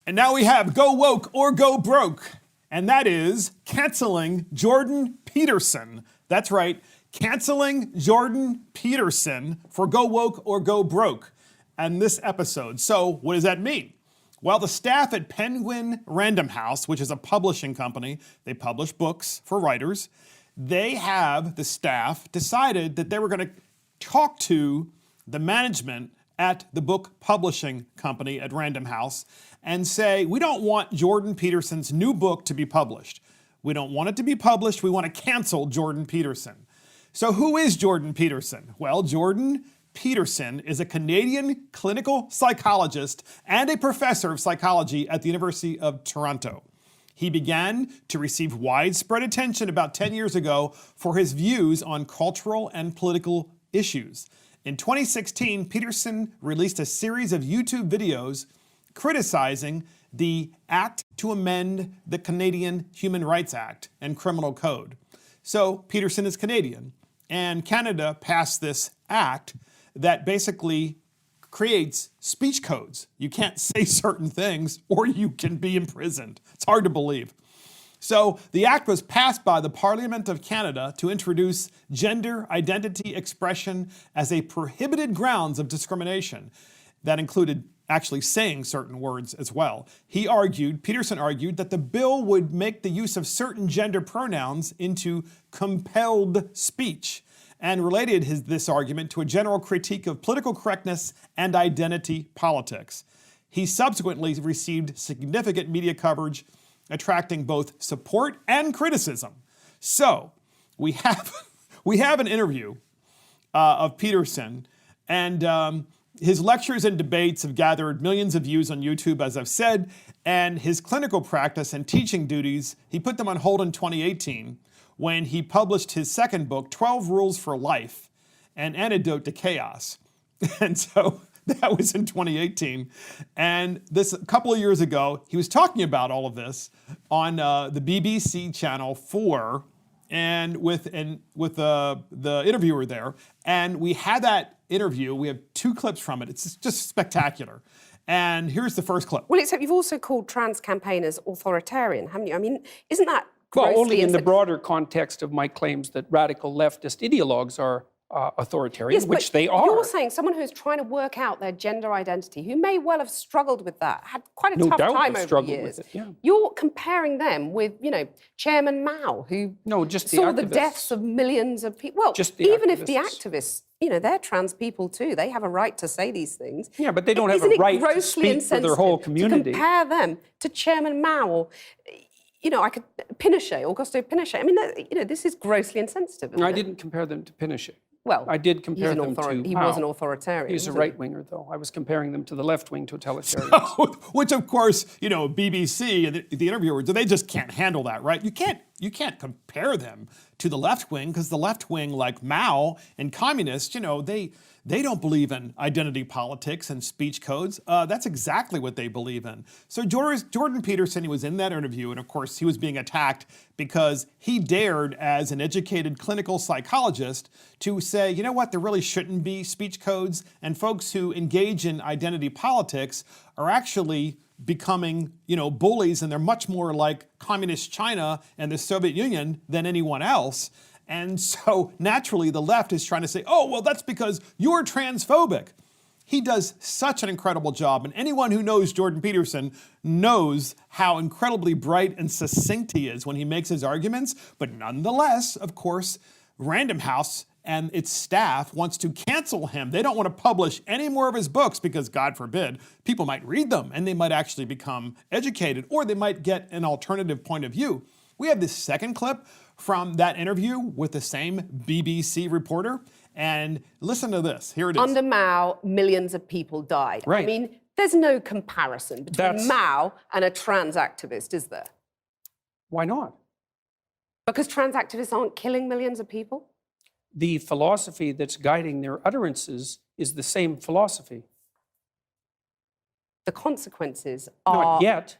And now we have Go Woke or Go Broke, and that is canceling Jordan Peterson. That's right, canceling Jordan Peterson for Go Woke or Go Broke in this episode. So what does that mean? Well, the staff at Penguin Random House, which is a publishing company, they publish books for writers, the staff decided that they were going to talk to the management at the book publishing company at Random House and say, we don't want Jordan Peterson's new book to be published. We don't want it to be published. We want to cancel Jordan Peterson. So who is Jordan Peterson? Well, Jordan Peterson is a Canadian clinical psychologist and a professor of psychology at the University of Toronto. He began to receive widespread attention about 10 years ago for his views on cultural and political issues. In 2016, Peterson released a series of YouTube videos criticizing the Act to amend the Canadian Human Rights Act and Criminal Code. So Peterson is Canadian, and Canada passed this act that basically creates speech codes. You can't say certain things or you can be imprisoned. It's hard to believe. So the act was passed by the Parliament of Canada to introduce gender identity expression as a prohibited grounds of discrimination. That included actually saying certain words as well. Peterson argued that the bill would make the use of certain gender pronouns into compelled speech, and related this argument to a general critique of political correctness and identity politics. He subsequently received significant media coverage, attracting both support and criticism. So we have an interview of Peterson, and his lectures and debates have gathered millions of views on YouTube, as I've said, and his clinical practice and teaching duties, he put them on hold in 2018 when he published his second book, 12 Rules for Life, An Antidote to Chaos. And so that was in 2018. And this a couple of years ago, he was talking about all of this on the BBC Channel 4 and with the interviewer there. And we had that interview. We have two clips from it. It's just spectacular. And here's the first clip. Well, except you've also called trans campaigners authoritarian, haven't you? I mean, isn't that well, only in the broader context of my claims that radical leftist ideologues are authoritarian, yes, which they are. You're saying someone who's trying to work out their gender identity, who may well have struggled with that, had quite a tough time over the years. With it, yeah. You're comparing them with, Chairman Mao, who saw the deaths of millions of people. Well, even if the activists, they're trans people too. They have a right to say these things. Yeah, but they don't have a right to speak for their whole community. To compare them to Chairman Mao or, Pinochet, Augusto Pinochet. I mean, this is grossly insensitive. No, I didn't compare them to Pinochet. Well, I did compare them to He Mao. was an authoritarian. He's a right-winger, though. I was comparing them to the left-wing totalitarians. So, which, of course, BBC and the interviewers, they just can't handle that, right? You can't compare them to the left wing, because the left wing, like Mao and communists, they don't believe in identity politics and speech codes. That's exactly what they believe in. So Jordan Peterson, he was in that interview, and of course he was being attacked because he dared, as an educated clinical psychologist, to say, you know what, there really shouldn't be speech codes, and folks who engage in identity politics are actually becoming, bullies, and they're much more like Communist China and the Soviet Union than anyone else. And so naturally the left is trying to say, oh, well, that's because you're transphobic. He does such an incredible job, and anyone who knows Jordan Peterson knows how incredibly bright and succinct he is when he makes his arguments. But nonetheless, of course, Random House and its staff wants to cancel him. They don't want to publish any more of his books because, God forbid, people might read them and they might actually become educated, or they might get an alternative point of view. We have this second clip from that interview with the same BBC reporter, and listen to this. Here it is. Under Mao, millions of people died. Right. I mean, there's no comparison between Mao and a trans activist, is there? Why not? Because trans activists aren't killing millions of people? The philosophy that's guiding their utterances is the same philosophy. The consequences are... Not yet.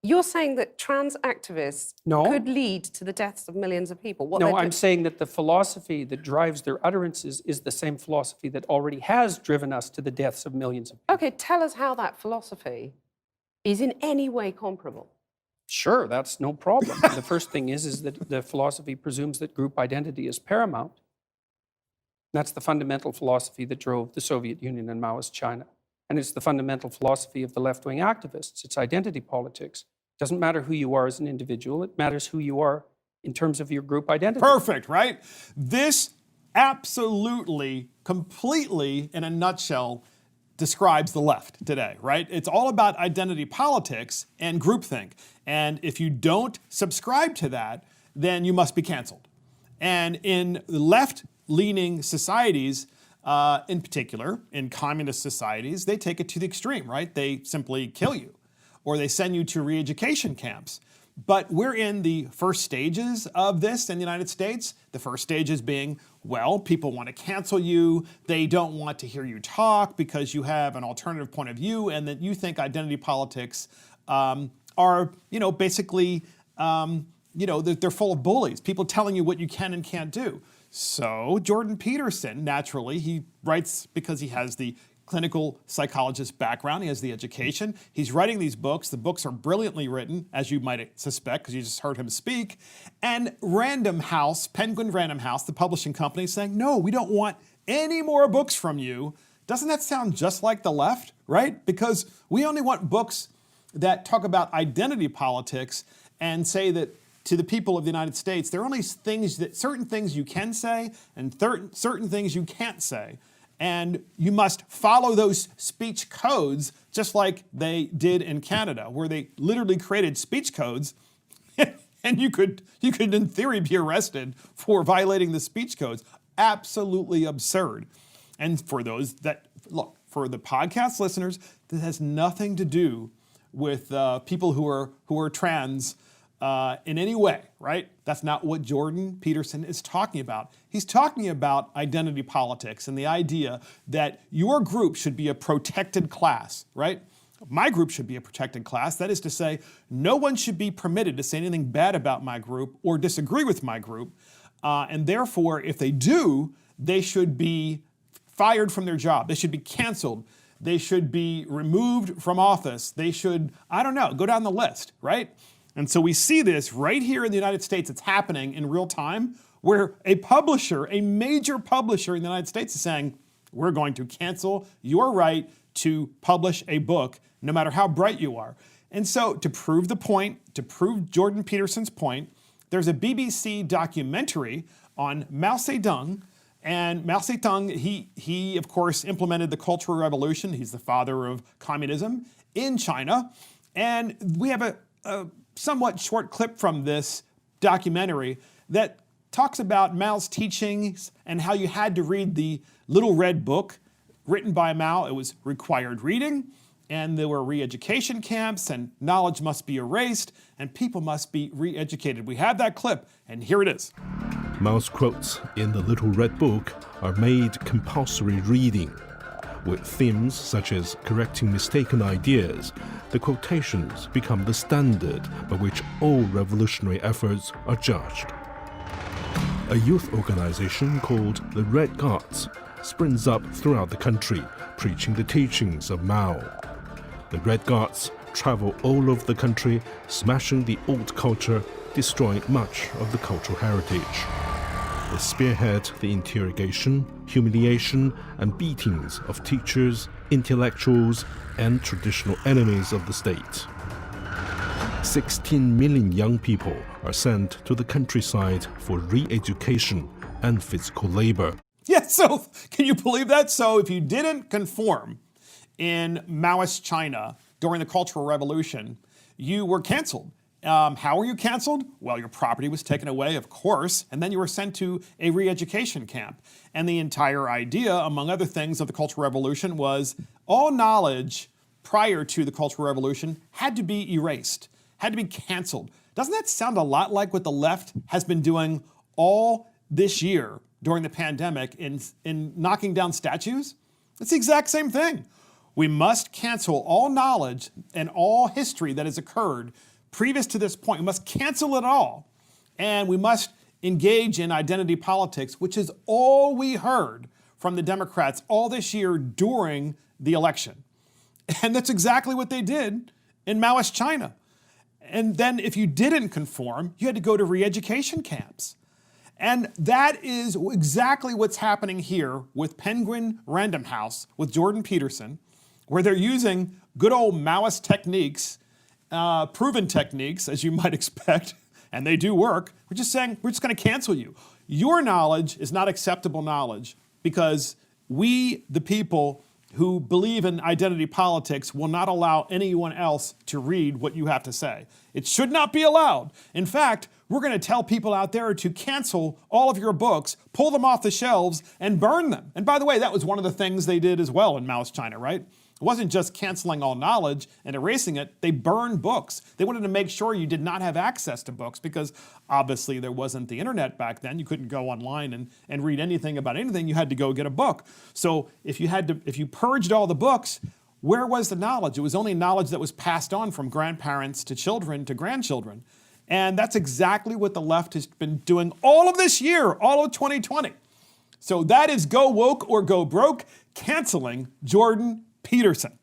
You're saying that trans activists could lead to the deaths of millions of people? No, I'm saying that the philosophy that drives their utterances is the same philosophy that already has driven us to the deaths of millions of people. Okay, tell us how that philosophy is in any way comparable? Sure, that's no problem. The first thing is that the philosophy presumes that group identity is paramount. That's the fundamental philosophy that drove the Soviet Union and Maoist China. And it's the fundamental philosophy of the left-wing activists. It's identity politics. It doesn't matter who you are as an individual. It matters who you are in terms of your group identity. Perfect, right? This absolutely, completely, in a nutshell, describes the left today, right? It's all about identity politics and groupthink. And if you don't subscribe to that, then you must be canceled. And in left-leaning societies, in particular, in communist societies, they take it to the extreme, right? They simply kill you, or they send you to re-education camps. But we're in the first stages of this in the United States. The first stages being, well, people want to cancel you. They don't want to hear you talk because you have an alternative point of view, and that you think identity politics are, basically, they're full of bullies, people telling you what you can and can't do. So Jordan Peterson, naturally, he writes because he has the clinical psychologist background. He has the education. He's writing these books. The books are brilliantly written, as you might suspect, because you just heard him speak. And Random House, Penguin Random House, the publishing company, is saying, no, we don't want any more books from you. Doesn't that sound just like the left, right? Because we only want books that talk about identity politics and say that to the people of the United States, there are only certain things you can say and certain things you can't say. And you must follow those speech codes just like they did in Canada, where they literally created speech codes and you could in theory be arrested for violating the speech codes. Absolutely absurd. And for those that, look, for the podcast listeners, this has nothing to do with people who are trans in any way, right? That's not what Jordan Peterson is talking about. He's talking about identity politics and the idea that your group should be a protected class, right? My group should be a protected class. That is to say, no one should be permitted to say anything bad about my group or disagree with my group. And therefore, if they do, they should be fired from their job. They should be canceled. They should be removed from office. They should, go down the list, right? And so we see this right here in the United States. It's happening in real time, where a major publisher in the United States is saying, we're going to cancel your right to publish a book, no matter how bright you are. And so to prove the point, to prove Jordan Peterson's point, there's a BBC documentary on Mao Zedong. And Mao Zedong, he of course implemented the Cultural Revolution. He's the father of communism in China. And we have a somewhat short clip from this documentary that talks about Mao's teachings and how you had to read the Little Red Book written by Mao. It was required reading, and there were re-education camps, and knowledge must be erased, and people must be re-educated. We have that clip, and here it is. Mao's quotes in the Little Red Book are made compulsory reading. With themes such as correcting mistaken ideas, the quotations become the standard by which all revolutionary efforts are judged. A youth organization called the Red Guards springs up throughout the country, preaching the teachings of Mao. The Red Guards travel all over the country, smashing the old culture, destroying much of the cultural heritage. They spearhead the interrogation, humiliation, and beatings of teachers, intellectuals, and traditional enemies of the state. 16 million young people are sent to the countryside for re-education and physical labor. Yeah, so can you believe that? So if you didn't conform in Maoist China during the Cultural Revolution, you were canceled. How were you canceled? Well, your property was taken away, of course, and then you were sent to a re-education camp. And the entire idea, among other things, of the Cultural Revolution was all knowledge prior to the Cultural Revolution had to be erased, had to be canceled. Doesn't that sound a lot like what the left has been doing all this year during the pandemic in knocking down statues? It's the exact same thing. We must cancel all knowledge and all history that has occurred previous to this point. We must cancel it all. And we must engage in identity politics, which is all we heard from the Democrats all this year during the election. And that's exactly what they did in Maoist China. And then if you didn't conform, you had to go to re-education camps. And that is exactly what's happening here with Penguin Random House, with Jordan Peterson, where they're using good old Maoist techniques, proven techniques, as you might expect, and they do work. We're just saying, we're just going to cancel you. Your knowledge is not acceptable knowledge because we, the people who believe in identity politics, will not allow anyone else to read what you have to say. It should not be allowed. In fact, we're going to tell people out there to cancel all of your books, pull them off the shelves, and burn them. And by the way, that was one of the things they did as well in Maoist China, right? It wasn't just canceling all knowledge and erasing it. They burned books. They wanted to make sure you did not have access to books because obviously there wasn't the internet back then. You couldn't go online and read anything about anything. You had to go get a book. So if you purged all the books, where was the knowledge? It was only knowledge that was passed on from grandparents to children to grandchildren. And that's exactly what the left has been doing all of this year, all of 2020. So that is Go Woke or Go Broke, canceling Jordan Peterson.